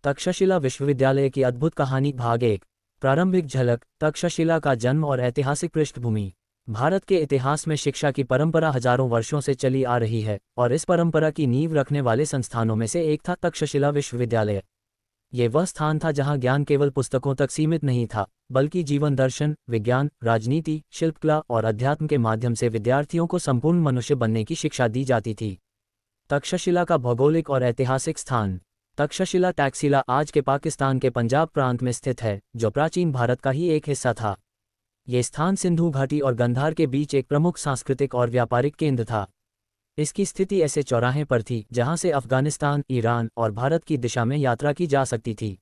तक्षशिला विश्वविद्यालय की अद्भुत कहानी भाग 1। प्रारंभिक झलक। तक्षशिला का जन्म और ऐतिहासिक पृष्ठभूमि। भारत के इतिहास में शिक्षा की परंपरा हजारों वर्षों से चली आ रही है और इस परंपरा की नींव रखने वाले संस्थानों में से एक था तक्षशिला विश्वविद्यालय। ये वह स्थान था जहां ज्ञान केवल पुस्तकों तक सीमित नहीं था, बल्कि जीवन दर्शन, विज्ञान, राजनीति, शिल्पकला और अध्यात्म के माध्यम से विद्यार्थियों को संपूर्ण मनुष्य बनने की शिक्षा दी जाती थी। तक्षशिला का भौगोलिक और ऐतिहासिक स्थान। तक्षशिला टैक्सिला आज के पाकिस्तान के पंजाब प्रांत में स्थित है, जो प्राचीन भारत का ही एक हिस्सा था। ये स्थान सिंधु घाटी और गंधार के बीच एक प्रमुख सांस्कृतिक और व्यापारिक केंद्र था। इसकी स्थिति ऐसे चौराहे पर थी जहां से अफगानिस्तान, ईरान और भारत की दिशा में यात्रा की जा सकती थी।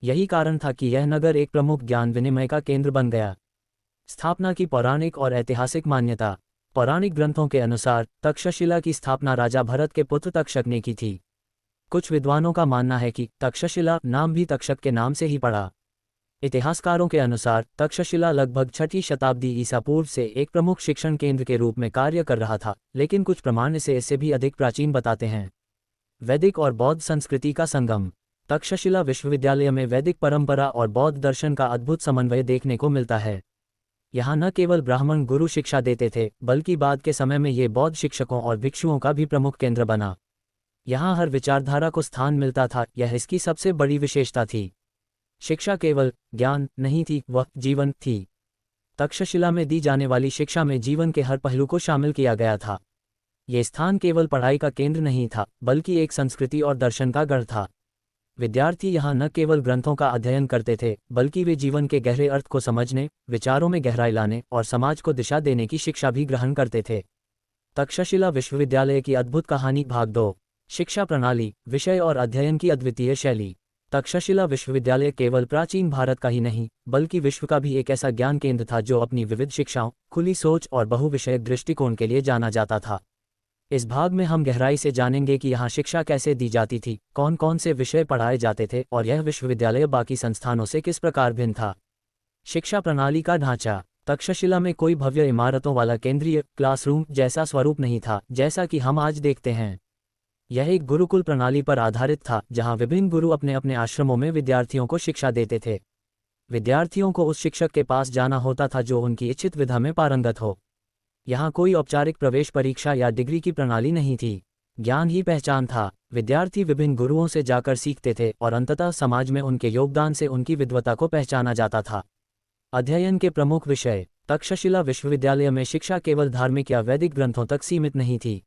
यही कारण था कि यह नगर एक प्रमुख ज्ञान विनिमय का केंद्र बन गया। स्थापना की पौराणिक और ऐतिहासिक मान्यता। पौराणिक ग्रंथों के अनुसार तक्षशिला की स्थापना राजा भरत के पुत्र तक्षक ने की थी। कुछ विद्वानों का मानना है कि तक्षशिला नाम भी तक्षक के नाम से ही पड़ा। इतिहासकारों के अनुसार तक्षशिला लगभग 6वीं शताब्दी ईसा पूर्व से एक प्रमुख शिक्षण केंद्र के रूप में कार्य कर रहा था, लेकिन कुछ प्रमाण इसे इससे भी अधिक प्राचीन बताते हैं। वैदिक और बौद्ध संस्कृति का संगम। तक्षशिला विश्वविद्यालय में वैदिक परंपरा और बौद्ध दर्शन का अद्भुत समन्वय देखने को मिलता है। यहाँ न केवल ब्राह्मण गुरु शिक्षा देते थे, बल्कि बाद के समय में ये बौद्ध शिक्षकों और भिक्षुओं का भी प्रमुख केंद्र बना। यहाँ हर विचारधारा को स्थान मिलता था, यह इसकी सबसे बड़ी विशेषता थी। शिक्षा केवल ज्ञान नहीं थी, वह जीवन थी। तक्षशिला में दी जाने वाली शिक्षा में जीवन के हर पहलू को शामिल किया गया था। ये स्थान केवल पढ़ाई का केंद्र नहीं था, बल्कि एक संस्कृति और दर्शन का गढ़ था। विद्यार्थी यहाँ न केवल ग्रंथों का अध्ययन करते थे, बल्कि वे जीवन के गहरे अर्थ को समझने, विचारों में गहराई लाने और समाज को दिशा देने की शिक्षा भी ग्रहण करते थे। तक्षशिला विश्वविद्यालय की अद्भुत कहानी भाग 2। शिक्षा प्रणाली, विषय और अध्ययन की अद्वितीय शैली। तक्षशिला विश्वविद्यालय केवल प्राचीन भारत का ही नहीं, बल्कि विश्व का भी एक ऐसा ज्ञान केंद्र था जो अपनी विविध शिक्षाओं, खुली सोच और बहुविषयक दृष्टिकोण के लिए जाना जाता था। इस भाग में हम गहराई से जानेंगे कि यहाँ शिक्षा कैसे दी जाती थी, कौन कौन से विषय पढ़ाए जाते थे और यह विश्वविद्यालय बाकी संस्थानों से किस प्रकार भिन्न था। शिक्षा प्रणाली का ढांचा। तक्षशिला में कोई भव्य इमारतों वाला केंद्रीय क्लासरूम जैसा स्वरूप नहीं था, जैसा कि हम आज देखते हैं। यह एक गुरुकुल प्रणाली पर आधारित था, जहां विभिन्न गुरु अपने अपने आश्रमों में विद्यार्थियों को शिक्षा देते थे। विद्यार्थियों को उस शिक्षक के पास जाना होता था जो उनकी इच्छित विधा में पारंगत हो। यहाँ कोई औपचारिक प्रवेश परीक्षा या डिग्री की प्रणाली नहीं थी, ज्ञान ही पहचान था। विद्यार्थी विभिन्न गुरुओं से जाकर सीखते थे और अंततः समाज में उनके योगदान से उनकी विद्वता को पहचाना जाता था। अध्ययन के प्रमुख विषय। तक्षशिला विश्वविद्यालय में शिक्षा केवल धार्मिक या वैदिक ग्रंथों तक सीमित नहीं थी।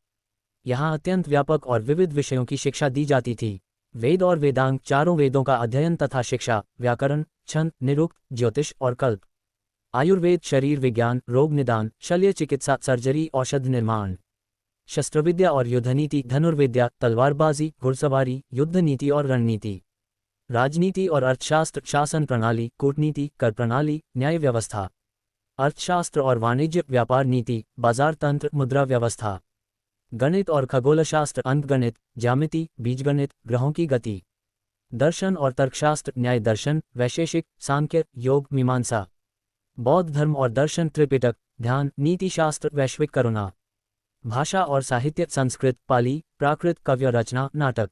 यहाँ अत्यंत व्यापक और विविध विषयों की शिक्षा दी जाती थी। वेद और वेदांग, चारों वेदों का अध्ययन तथा शिक्षा, व्याकरण, छंद, निरुक्त, ज्योतिष और कल्प। आयुर्वेद, शरीर विज्ञान, रोग निदान, शल्य चिकित्सा, सर्जरी, औषध निर्माण। शस्त्रविद्या और युद्ध नीति, धनुर्विद्या, तलवारबाजी, घुड़सवारी, युद्ध नीति और रणनीति। राजनीति और अर्थशास्त्र, शासन प्रणाली, कूटनीति, कर प्रणाली, न्याय व्यवस्था। अर्थशास्त्र और वाणिज्य, व्यापार नीति, बाजार तंत्र, मुद्रा व्यवस्था। गणित और खगोलशास्त्र, अंकगणित, ज्यामिति, बीजगणित, ग्रहों की गति। दर्शन और तर्कशास्त्र, न्याय दर्शन, वैशेषिक, सांख्य, योग, मीमांसा। बौद्ध धर्म और दर्शन, त्रिपिटक, ध्यान, नीति शास्त्र, वैश्विक करुणा। भाषा और साहित्य, संस्कृत, पाली, प्राकृत, काव्य रचना, नाटक।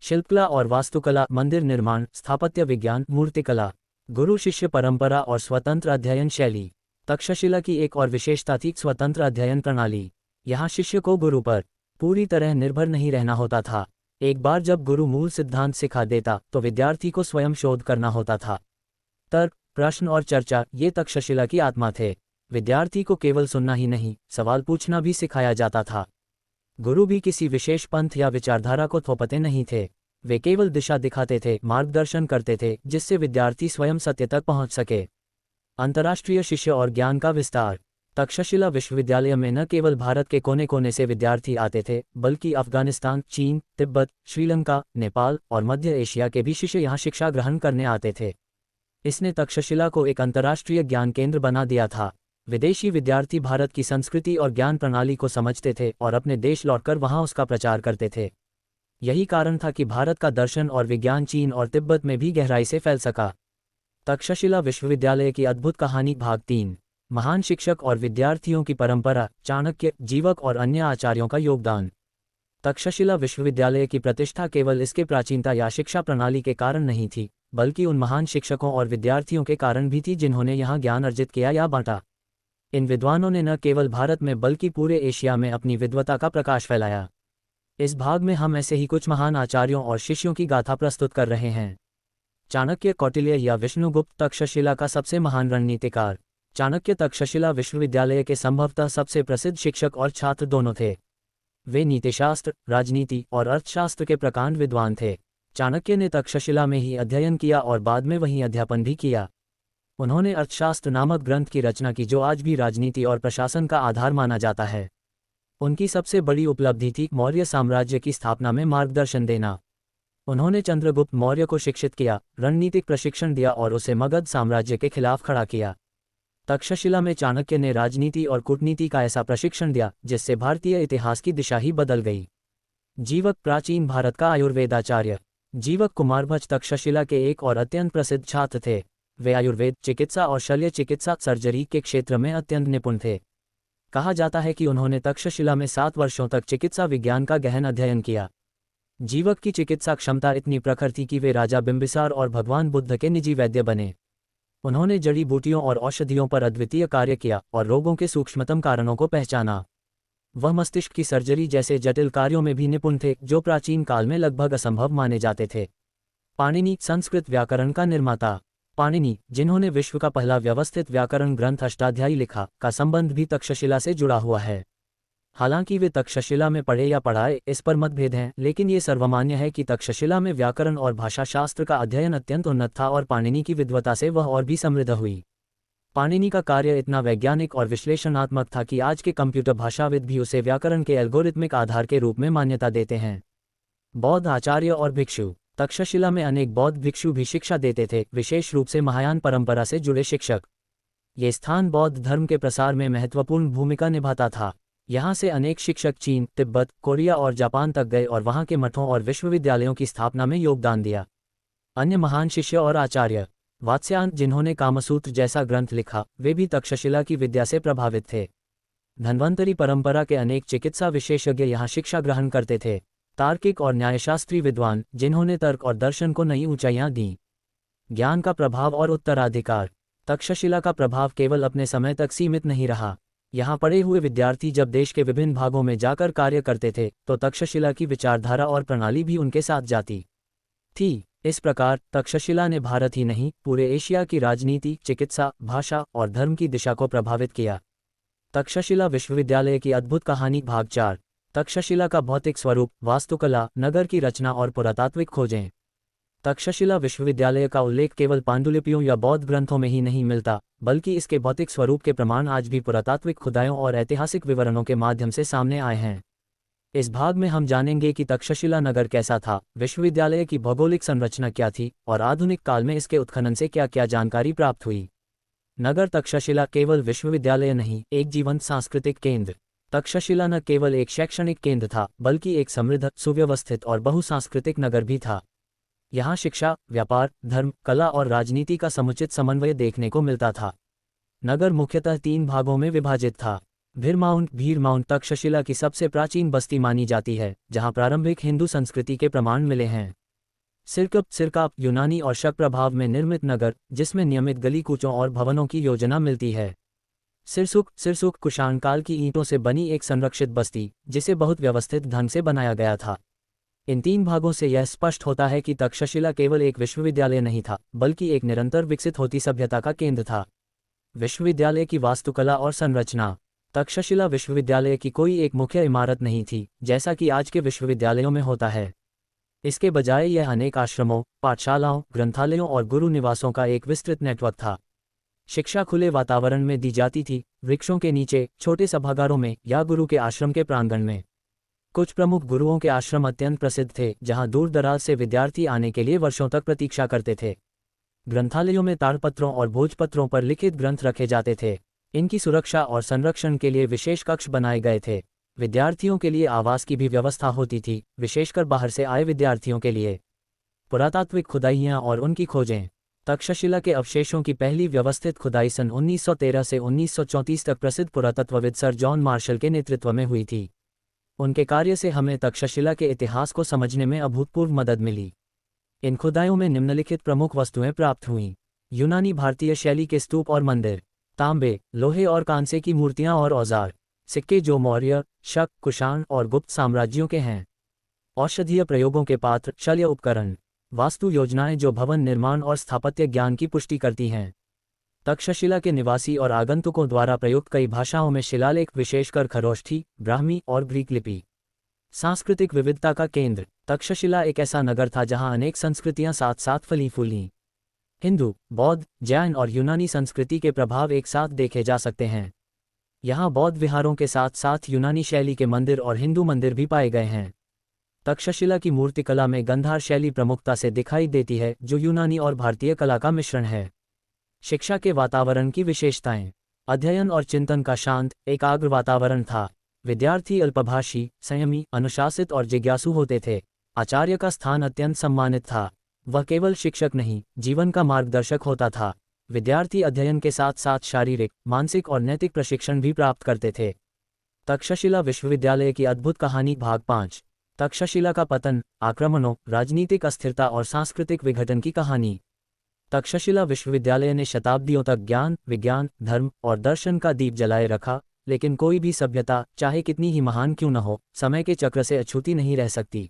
शिल्पकला और वास्तुकला, मंदिर निर्माण, स्थापत्य विज्ञान, मूर्तिकला। गुरु शिष्य परंपरा और स्वतंत्र अध्ययन शैली। तक्षशिला की एक और विशेषता थी स्वतंत्र अध्ययन प्रणाली। यहाँ शिष्य को गुरु पर पूरी तरह निर्भर नहीं रहना होता था। एक बार जब गुरु मूल सिद्धांत सिखा देता तो विद्यार्थी को स्वयं शोध करना होता था। तर्क, प्रश्न और चर्चा, ये तक्षशिला की आत्मा थे। विद्यार्थी को केवल सुनना ही नहीं, सवाल पूछना भी सिखाया जाता था। गुरु भी किसी विशेष पंथ या विचारधारा को थोपते नहीं थे, वे केवल दिशा दिखाते थे, मार्गदर्शन करते थे, जिससे विद्यार्थी स्वयं सत्य तक पहुंच सके। अंतर्राष्ट्रीय शिष्य और ज्ञान का विस्तार। तक्षशिला विश्वविद्यालय में न केवल भारत के कोने कोने से विद्यार्थी आते थे, बल्कि अफगानिस्तान, चीन, तिब्बत, श्रीलंका, नेपाल और मध्य एशिया के भी शिष्य यहाँ शिक्षा ग्रहण करने आते थे। इसने तक्षशिला को एक अंतर्राष्ट्रीय ज्ञान केंद्र बना दिया था। विदेशी विद्यार्थी भारत की संस्कृति और ज्ञान प्रणाली को समझते थे और अपने देश लौटकर वहाँ उसका प्रचार करते थे। यही कारण था कि भारत का दर्शन और विज्ञान चीन और तिब्बत में भी गहराई से फैल सका। तक्षशिला विश्वविद्यालय की अद्भुत कहानी भाग 3। महान शिक्षक और विद्यार्थियों की परंपरा, चाणक्य, जीवक और अन्य आचार्यों का योगदान। तक्षशिला विश्वविद्यालय की प्रतिष्ठा केवल इसके प्राचीनता या शिक्षा प्रणाली के कारण नहीं थी, बल्कि उन महान शिक्षकों और विद्यार्थियों के कारण भी थी जिन्होंने यहाँ ज्ञान अर्जित किया या बांटा। इन विद्वानों ने न केवल भारत में बल्कि पूरे एशिया में अपनी विद्वता का प्रकाश फैलाया। इस भाग में हम ऐसे ही कुछ महान आचार्यों और शिष्यों की गाथा प्रस्तुत कर रहे हैं। चाणक्य, कौटिल्य या विष्णुगुप्त तक्षशिला का सबसे महान रणनीतिकार। चाणक्य तक्षशिला विश्वविद्यालय के संभवतः सबसे प्रसिद्ध शिक्षक और छात्र दोनों थे। वे नीतिशास्त्र, राजनीति और अर्थशास्त्र के प्रकांड विद्वान थे। चाणक्य ने तक्षशिला में ही अध्ययन किया और बाद में वहीं अध्यापन भी किया। उन्होंने अर्थशास्त्र नामक ग्रंथ की रचना की जो आज भी राजनीति और प्रशासन का आधार माना जाता है। उनकी सबसे बड़ी उपलब्धि थी मौर्य साम्राज्य की स्थापना में मार्गदर्शन देना। उन्होंने चंद्रगुप्त मौर्य को शिक्षित किया, रणनीतिक प्रशिक्षण दिया और उसे मगध साम्राज्य के खिलाफ खड़ा किया। तक्षशिला में चाणक्य ने राजनीति और कूटनीति का ऐसा प्रशिक्षण दिया जिससे भारतीय इतिहास की दिशा ही बदल गई। जीवक, प्राचीन भारत का आयुर्वेदाचार्य। जीवक कुमारभंज तक्षशिला के एक और अत्यंत प्रसिद्ध छात्र थे। वे आयुर्वेद, चिकित्सा और शल्य चिकित्सा सर्जरी के क्षेत्र में अत्यंत निपुण थे। कहा जाता है कि उन्होंने तक्षशिला में 7 वर्षों तक चिकित्सा विज्ञान का गहन अध्ययन किया। जीवक की चिकित्सा क्षमता इतनी प्रखर थी कि वे राजा बिंबिसार और भगवान बुद्ध के निजी वैद्य बने। उन्होंने जड़ी बूटियों और औषधियों पर अद्वितीय कार्य किया और रोगों के सूक्ष्मतम कारणों को पहचाना। वह मस्तिष्क की सर्जरी जैसे जटिल कार्यों में भी निपुण थे जो प्राचीन काल में लगभग असंभव माने जाते थे। पाणिनि, संस्कृत व्याकरण का निर्माता। पाणिनि, जिन्होंने विश्व का पहला व्यवस्थित व्याकरण ग्रंथ अष्टाध्यायी लिखा, का संबंध भी तक्षशिला से जुड़ा हुआ है। हालांकि वे तक्षशिला में पढ़े या पढ़ाए इस पर मतभेद हैं, लेकिन ये सर्वमान्य है कि तक्षशिला में व्याकरण और भाषा शास्त्र का अध्ययन अत्यंत उन्नत था और पाणिनि की विद्वता से वह और भी समृद्ध हुई। पाणिनि का कार्य इतना वैज्ञानिक और विश्लेषणात्मक था कि आज के कंप्यूटर भाषाविद भी उसे व्याकरण के एल्गोरिथमिक आधार के रूप में मान्यता देते हैं। बौद्ध आचार्य और भिक्षु। तक्षशिला में अनेक बौद्ध भिक्षु भी शिक्षा देते थे, विशेष रूप से महायान परंपरा से जुड़े शिक्षक। ये स्थान बौद्ध धर्म के प्रसार में महत्वपूर्ण भूमिका निभाता था। यहाँ से अनेक शिक्षक चीन, तिब्बत, कोरिया और जापान तक गए और वहाँ के मठों और विश्वविद्यालयों की स्थापना में योगदान दिया। अन्य महान शिष्य और आचार्य। वात्स्यायन, जिन्होंने कामसूत्र जैसा ग्रंथ लिखा, वे भी तक्षशिला की विद्या से प्रभावित थे। धन्वंतरी परंपरा के अनेक चिकित्सा विशेषज्ञ यहाँ शिक्षा ग्रहण करते थे। तार्किक और न्यायशास्त्री विद्वान, जिन्होंने तर्क और दर्शन को नई ऊंचाइयां दीं। ज्ञान का प्रभाव और उत्तराधिकार। तक्षशिला का प्रभाव केवल अपने समय तक सीमित नहीं रहा। यहाँ पढ़े हुए विद्यार्थी जब देश के विभिन्न भागों में जाकर कार्य करते थे तो तक्षशिला की विचारधारा और प्रणाली भी उनके साथ जाती थी। इस प्रकार तक्षशिला ने भारत ही नहीं, पूरे एशिया की राजनीति, चिकित्सा, भाषा और धर्म की दिशा को प्रभावित किया। तक्षशिला विश्वविद्यालय की अद्भुत कहानी भाग 4। तक्षशिला का भौतिक स्वरूप, वास्तुकला, नगर की रचना और पुरातात्विक खोजें। तक्षशिला विश्वविद्यालय का उल्लेख केवल पांडुलिपियों या बौद्ध ग्रंथों में ही नहीं मिलता, बल्कि इसके भौतिक स्वरूप के प्रमाण आज भी पुरातात्विक खुदाइयों और ऐतिहासिक विवरणों के माध्यम से सामने आए हैं। इस भाग में हम जानेंगे कि तक्षशिला नगर कैसा था, विश्वविद्यालय की भौगोलिक संरचना क्या थी और आधुनिक काल में इसके उत्खनन से क्या क्या जानकारी प्राप्त हुई। नगर तक्षशिला केवल विश्वविद्यालय नहीं, एक जीवंत सांस्कृतिक केंद्र। तक्षशिला न केवल एक शैक्षणिक केंद्र था, बल्कि एक समृद्ध, सुव्यवस्थित और बहुसांस्कृतिक नगर भी था। यहाँ शिक्षा, व्यापार, धर्म, कला और राजनीति का समुचित समन्वय देखने को मिलता था। नगर मुख्यतः 3 भागों में विभाजित था। भीर माउंट तक्षशिला की सबसे प्राचीन बस्ती मानी जाती है, जहाँ प्रारंभिक हिंदू संस्कृति के प्रमाण मिले हैं। सिरकाप, यूनानी और शक प्रभाव में निर्मित नगर, जिसमें नियमित गली कूचों और भवनों की योजना मिलती है। सिरसुख कुषाण काल की ईंटों से बनी एक संरक्षित बस्ती, जिसे बहुत व्यवस्थित ढंग से बनाया गया था। इन 3 भागों से यह स्पष्ट होता है कि तक्षशिला केवल एक विश्वविद्यालय नहीं था, बल्कि एक निरंतर विकसित होती सभ्यता का केंद्र था। विश्वविद्यालय की वास्तुकला और संरचना। तक्षशिला विश्वविद्यालय की कोई एक मुख्य इमारत नहीं थी, जैसा कि आज के विश्वविद्यालयों में होता है। इसके बजाय यह अनेक आश्रमों, पाठशालाओं, ग्रंथालयों और गुरु निवासों का एक विस्तृत नेटवर्क था। शिक्षा खुले वातावरण में दी जाती थी, वृक्षों के नीचे, छोटे सभागारों में या गुरु के आश्रम के प्रांगण में। कुछ प्रमुख गुरुओं के आश्रम अत्यंत प्रसिद्ध थे, जहां दूर दराज से विद्यार्थी आने के लिए वर्षों तक प्रतीक्षा करते थे। ग्रंथालयों में ताड़पत्रों और भोजपत्रों पर लिखित ग्रंथ रखे जाते थे। इनकी सुरक्षा और संरक्षण के लिए विशेष कक्ष बनाए गए थे। विद्यार्थियों के लिए आवास की भी व्यवस्था होती थी, विशेषकर बाहर से आए विद्यार्थियों के लिए। पुरातात्विक खुदाइयाँ और उनकी खोजें। तक्षशिला के अवशेषों की पहली व्यवस्थित खुदाई सन 1913 से 1934 तक प्रसिद्ध पुरातत्वविद सर जॉन मार्शल के नेतृत्व में हुई थी। उनके कार्य से हमें तक्षशिला के इतिहास को समझने में अभूतपूर्व मदद मिली। इन खुदाइयों में निम्नलिखित प्रमुख वस्तुएं प्राप्त हुईं। यूनानी भारतीय शैली के स्तूप और मंदिर, तांबे, लोहे और कांसे की मूर्तियां और औजार, सिक्के जो मौर्य, शक, कुषाण और गुप्त साम्राज्यों के हैं, औषधीय प्रयोगों के पात्र, शल्य उपकरण, वास्तु योजनाएं जो भवन निर्माण और स्थापत्य ज्ञान की पुष्टि करती हैं, तक्षशिला के निवासी और आगंतुकों द्वारा प्रयुक्त कई भाषाओं में शिलालेख, विशेषकर खरोष्ठी, ब्राह्मी और ग्रीक लिपि। सांस्कृतिक विविधता का केंद्र, तक्षशिला एक ऐसा नगर था जहां अनेक संस्कृतियां साथ साथ फली फूलीं। हिंदू, बौद्ध, जैन और यूनानी संस्कृति के प्रभाव एक साथ देखे जा सकते हैं। यहाँ बौद्ध विहारों के साथ साथ यूनानी शैली के मंदिर और हिंदू मंदिर भी पाए गए हैं। तक्षशिला की मूर्तिकला में गंधार शैली प्रमुखता से दिखाई देती है, जो यूनानी और भारतीय कला का मिश्रण है। शिक्षा के वातावरण की विशेषताएं, अध्ययन और चिंतन का शांत, एकाग्र वातावरण था। विद्यार्थी अल्पभाषी, संयमी, अनुशासित और जिज्ञासु होते थे। आचार्य का स्थान अत्यंत सम्मानित था। वह केवल शिक्षक नहीं, जीवन का मार्गदर्शक होता था। विद्यार्थी अध्ययन के साथ साथ शारीरिक, मानसिक और नैतिक प्रशिक्षण भी प्राप्त करते थे। तक्षशिला विश्वविद्यालय की अद्भुत कहानी भाग 5। तक्षशिला का पतन, आक्रमणों, राजनीतिक अस्थिरता और सांस्कृतिक विघटन की कहानी। तक्षशिला विश्वविद्यालय ने शताब्दियों तक ज्ञान, विज्ञान, धर्म और दर्शन का दीप जलाए रखा, लेकिन कोई भी सभ्यता, चाहे कितनी ही महान क्यों न हो, समय के चक्र से अछूती नहीं रह सकती।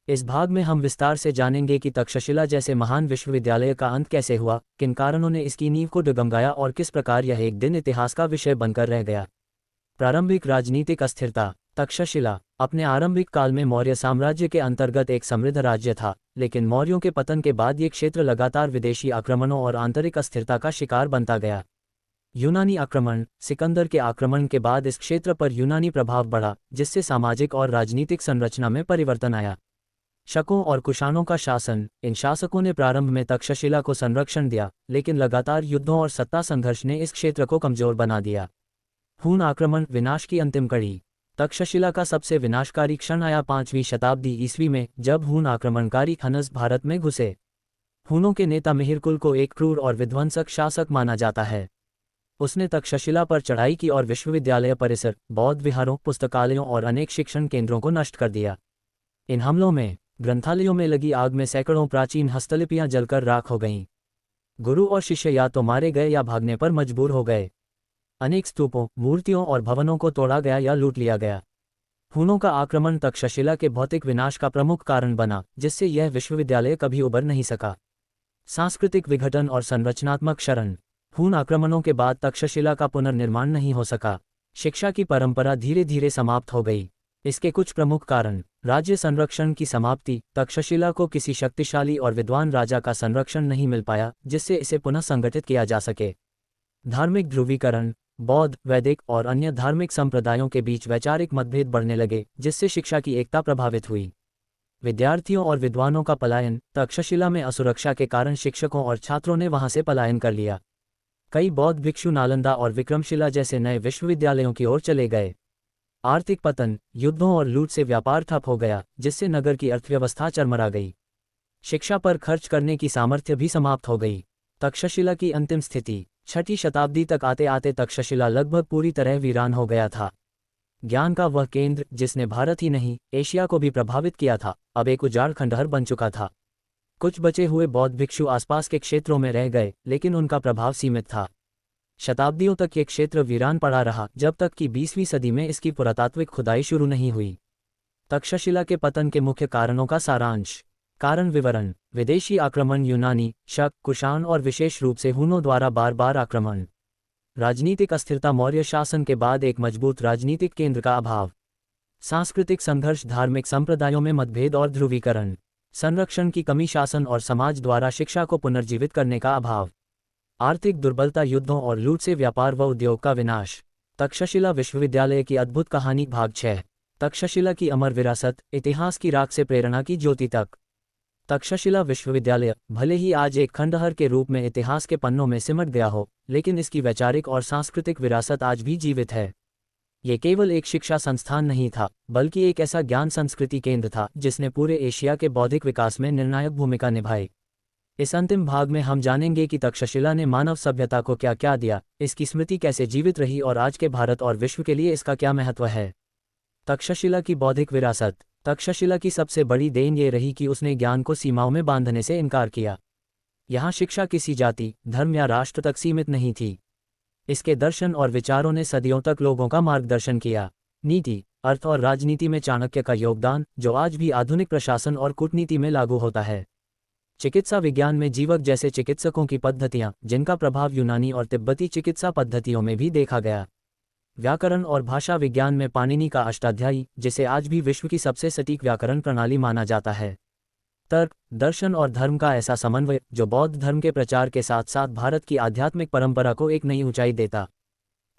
इस भाग में हम विस्तार से जानेंगे कि तक्षशिला जैसे महान विश्वविद्यालय का अंत कैसे हुआ, किन कारणों ने इसकी नींव को डगमगाया और किस प्रकार यह एक दिन इतिहास का विषय बनकर रह गया। प्रारंभिक राजनीतिक अस्थिरता। तक्षशिला अपने आरंभिक काल में मौर्य साम्राज्य के अंतर्गत एक समृद्ध राज्य था, लेकिन मौर्यों के पतन के बाद ये क्षेत्र लगातार विदेशी आक्रमणों और आंतरिक अस्थिरता का शिकार बनता गया। यूनानी आक्रमण, सिकंदर के आक्रमण के बाद इस क्षेत्र पर यूनानी प्रभाव बढ़ा, जिससे सामाजिक और राजनीतिक संरचना में परिवर्तन आया। शकों और कुषाणों का शासन। इन शासकों ने प्रारंभ में तक्षशिला को संरक्षण दिया, लेकिन लगातार युद्धों और सत्ता संघर्ष ने इस क्षेत्र को कमजोर बना दिया। हून आक्रमण, विनाश की अंतिम कड़ी। तक्षशिला का सबसे विनाशकारी क्षण आया 5वीं शताब्दी ईस्वी में, जब हून आक्रमणकारी हनस भारत में घुसे। हूनों के नेता मिहिरकुल को एक क्रूर और विध्वंसक शासक माना जाता है। उसने तक्षशिला पर चढ़ाई की और विश्वविद्यालय परिसर, बौद्ध विहारों, पुस्तकालयों और अनेक शिक्षण केंद्रों को नष्ट कर दिया। इन हमलों में ग्रंथालयों में लगी आग में सैकड़ों प्राचीन हस्तलिपियां जलकर राख हो गईं। गुरु और शिष्य या तो मारे गए या भागने पर मजबूर हो गए। अनेक स्तूपों, मूर्तियों और भवनों को तोड़ा गया या लूट लिया गया। हूनों का आक्रमण तक्षशिला के भौतिक विनाश का प्रमुख कारण बना, जिससे यह विश्वविद्यालय कभी उबर नहीं सका। सांस्कृतिक विघटन और संरचनात्मक क्षरण। हून आक्रमणों के बाद तक्षशिला का पुनर्निर्माण नहीं हो सका। शिक्षा की परंपरा धीरे धीरे समाप्त हो गई। इसके कुछ प्रमुख कारण। राज्य संरक्षण की समाप्ति। तक्षशिला को किसी शक्तिशाली और विद्वान राजा का संरक्षण नहीं मिल पाया, जिससे इसे पुनः संगठित किया जा सके। धार्मिक ध्रुवीकरण। बौद्ध, वैदिक और अन्य धार्मिक संप्रदायों के बीच वैचारिक मतभेद बढ़ने लगे, जिससे शिक्षा की एकता प्रभावित हुई। विद्यार्थियों और विद्वानों का पलायन। तक्षशिला में असुरक्षा के कारण शिक्षकों और छात्रों ने वहां से पलायन कर लिया। कई बौद्ध भिक्षु नालंदा और विक्रमशिला जैसे नए विश्वविद्यालयों की ओर चले गए। आर्थिक पतन। युद्धों और लूट से व्यापार ठप हो गया, जिससे नगर की अर्थव्यवस्था चरमरा गई। शिक्षा पर खर्च करने की सामर्थ्य भी समाप्त हो गई। तक्षशिला की अंतिम स्थिति। 6वीं शताब्दी तक आते आते तक्षशिला लगभग पूरी तरह वीरान हो गया था। ज्ञान का वह केंद्र, जिसने भारत ही नहीं, एशिया को भी प्रभावित किया था, अब एक उजाड़ खंडहर बन चुका था। कुछ बचे हुए बौद्ध भिक्षु आसपास के क्षेत्रों में रह गए, लेकिन उनका प्रभाव सीमित था। शताब्दियों तक ये क्षेत्र वीरान पड़ा रहा, जब तक कि 20वीं सदी में इसकी पुरातात्विक खुदाई शुरू नहीं हुई। तक्षशिला के पतन के मुख्य कारणों का सारांश। कारण विवरण। विदेशी आक्रमण, यूनानी, शक, कुषाण और विशेष रूप से हूनों द्वारा बार बार आक्रमण। राजनीतिक अस्थिरता। मौर्य शासन के बाद एक मजबूत राजनीतिक केंद्र का अभाव। सांस्कृतिक संघर्ष। धार्मिक संप्रदायों में मतभेद और ध्रुवीकरण। संरक्षण की कमी। शासन और समाज द्वारा शिक्षा को पुनर्जीवित करने का अभाव। आर्थिक दुर्बलता। युद्धों और लूट से व्यापार व उद्योग का विनाश। तक्षशिला विश्वविद्यालय की अद्भुत कहानी भाग 6। तक्षशिला की अमर विरासत। इतिहास की राख से प्रेरणा की ज्योति तक। तक्षशिला विश्वविद्यालय भले ही आज एक खंडहर के रूप में इतिहास के पन्नों में सिमट गया हो, लेकिन इसकी वैचारिक और सांस्कृतिक विरासत आज भी जीवित है। ये केवल एक शिक्षा संस्थान नहीं था, बल्कि एक ऐसा ज्ञान संस्कृति केंद्र था जिसने पूरे एशिया के बौद्धिक विकास में निर्णायक भूमिका निभाई। इस अंतिम भाग में हम जानेंगे कि तक्षशिला ने मानव सभ्यता को क्या क्या दिया, इसकी स्मृति कैसे जीवित रही और आज के भारत और विश्व के लिए इसका क्या महत्व है। तक्षशिला की बौद्धिक विरासत। तक्षशिला की सबसे बड़ी देन ये रही कि उसने ज्ञान को सीमाओं में बांधने से इनकार किया। यहाँ शिक्षा किसी जाति, धर्म या राष्ट्र तक सीमित नहीं थी। इसके दर्शन और विचारों ने सदियों तक लोगों का मार्गदर्शन किया। नीति, अर्थ और राजनीति में चाणक्य का योगदान, जो आज भी आधुनिक प्रशासन और कूटनीति में लागू होता है। चिकित्सा विज्ञान में जीवक जैसे चिकित्सकों की पद्धतियां, जिनका प्रभाव यूनानी और तिब्बती चिकित्सा पद्धतियों में भी देखा गया। व्याकरण और भाषा विज्ञान में पाणिनि का अष्टाध्यायी, जिसे आज भी विश्व की सबसे सटीक व्याकरण प्रणाली माना जाता है। तर्क, दर्शन और धर्म का ऐसा समन्वय, जो बौद्ध धर्म के प्रचार के साथ साथ भारत की आध्यात्मिक परंपरा को एक नई ऊंचाई देता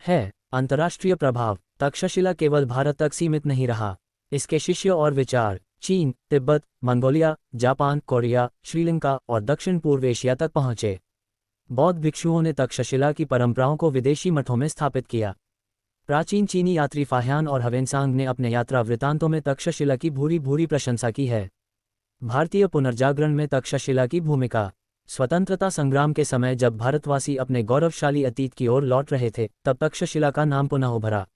है। अंतर्राष्ट्रीय प्रभाव। तक्षशिला केवल भारत तक सीमित नहीं रहा। इसके शिष्य और विचार चीन, Tibet, Mongolia, Japan, Korea, Sri Lanka और दक्षिण पूर्व एशिया तक पहुंचे। बौद्ध भिक्षुओं ने तक्षशिला की परंपराओं को विदेशी मठों में स्थापित किया। प्राचीन चीनी यात्री फाह्यान और ह्वेनसांग ने अपने यात्रा वृत्तांतों में तक्षशिला की भूरी भूरी प्रशंसा की है। भारतीय पुनर्जागरण में तक्षशिला की भूमिका। स्वतंत्रता संग्राम के समय जब भारतवासी अपने गौरवशाली अतीत की ओर लौट रहे थे, तब तक्षशिला का नाम पुनः उभरा।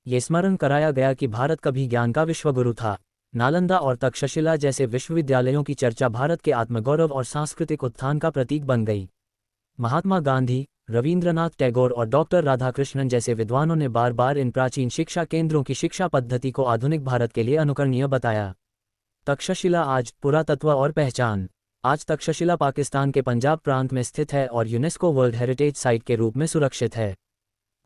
ये स्मरण कराया गया कि भारत कभी ज्ञान का विश्वगुरु था। नालंदा और तक्षशिला जैसे विश्वविद्यालयों की चर्चा भारत के आत्मगौरव और सांस्कृतिक उत्थान का प्रतीक बन गई। महात्मा गांधी, रवींद्रनाथ टैगोर और डॉक्टर राधाकृष्णन जैसे विद्वानों ने बार बार इन प्राचीन शिक्षा केंद्रों की शिक्षा पद्धति को आधुनिक भारत के लिए अनुकरणीय बताया। तक्षशिला आज पुरातत्व और पहचान। आज तक्षशिला पाकिस्तान के पंजाब प्रांत में स्थित है और यूनेस्को वर्ल्ड हेरिटेज साइट के रूप में सुरक्षित है।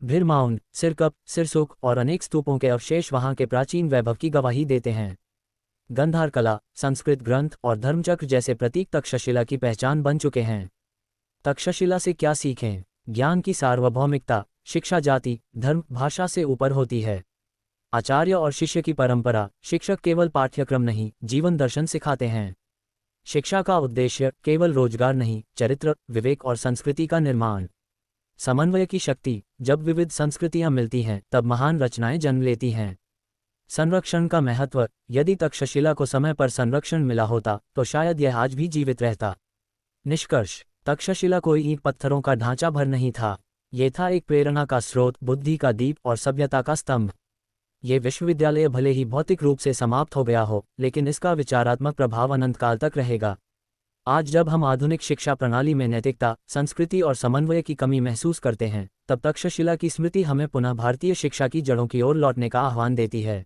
भिर माउंड, सिरकप, सिरसुख और अनेक स्तूपों के अवशेष वहां के प्राचीन वैभव की गवाही देते हैं। गंधार कला, संस्कृत ग्रंथ और धर्मचक्र जैसे प्रतीक तक्षशिला की पहचान बन चुके हैं। तक्षशिला से क्या सीखें? ज्ञान की सार्वभौमिकता। शिक्षा जाति, धर्म, भाषा से ऊपर होती है। आचार्य और शिष्य की परंपरा। शिक्षक केवल पाठ्यक्रम नहीं, जीवन दर्शन सिखाते हैं। शिक्षा का उद्देश्य केवल रोजगार नहीं, चरित्र, विवेक और संस्कृति का निर्माण। समन्वय की शक्ति। जब विविध संस्कृतियां मिलती हैं, तब महान रचनाएं जन्म लेती हैं। संरक्षण का महत्व। यदि तक्षशिला को समय पर संरक्षण मिला होता, तो शायद यह आज भी जीवित रहता। निष्कर्ष। तक्षशिला कोई ईंट पत्थरों का ढांचा भर नहीं था। ये था एक प्रेरणा का स्रोत, बुद्धि का दीप और सभ्यता का स्तंभ। ये विश्वविद्यालय भले ही भौतिक रूप से समाप्त हो गया हो, लेकिन इसका विचारात्मक प्रभाव अनंतकाल तक रहेगा। आज जब हम आधुनिक शिक्षा प्रणाली में नैतिकता, संस्कृति और समन्वय की कमी महसूस करते हैं, तब तक्षशिला की स्मृति हमें पुनः भारतीय शिक्षा की जड़ों की ओर लौटने का आह्वान देती है।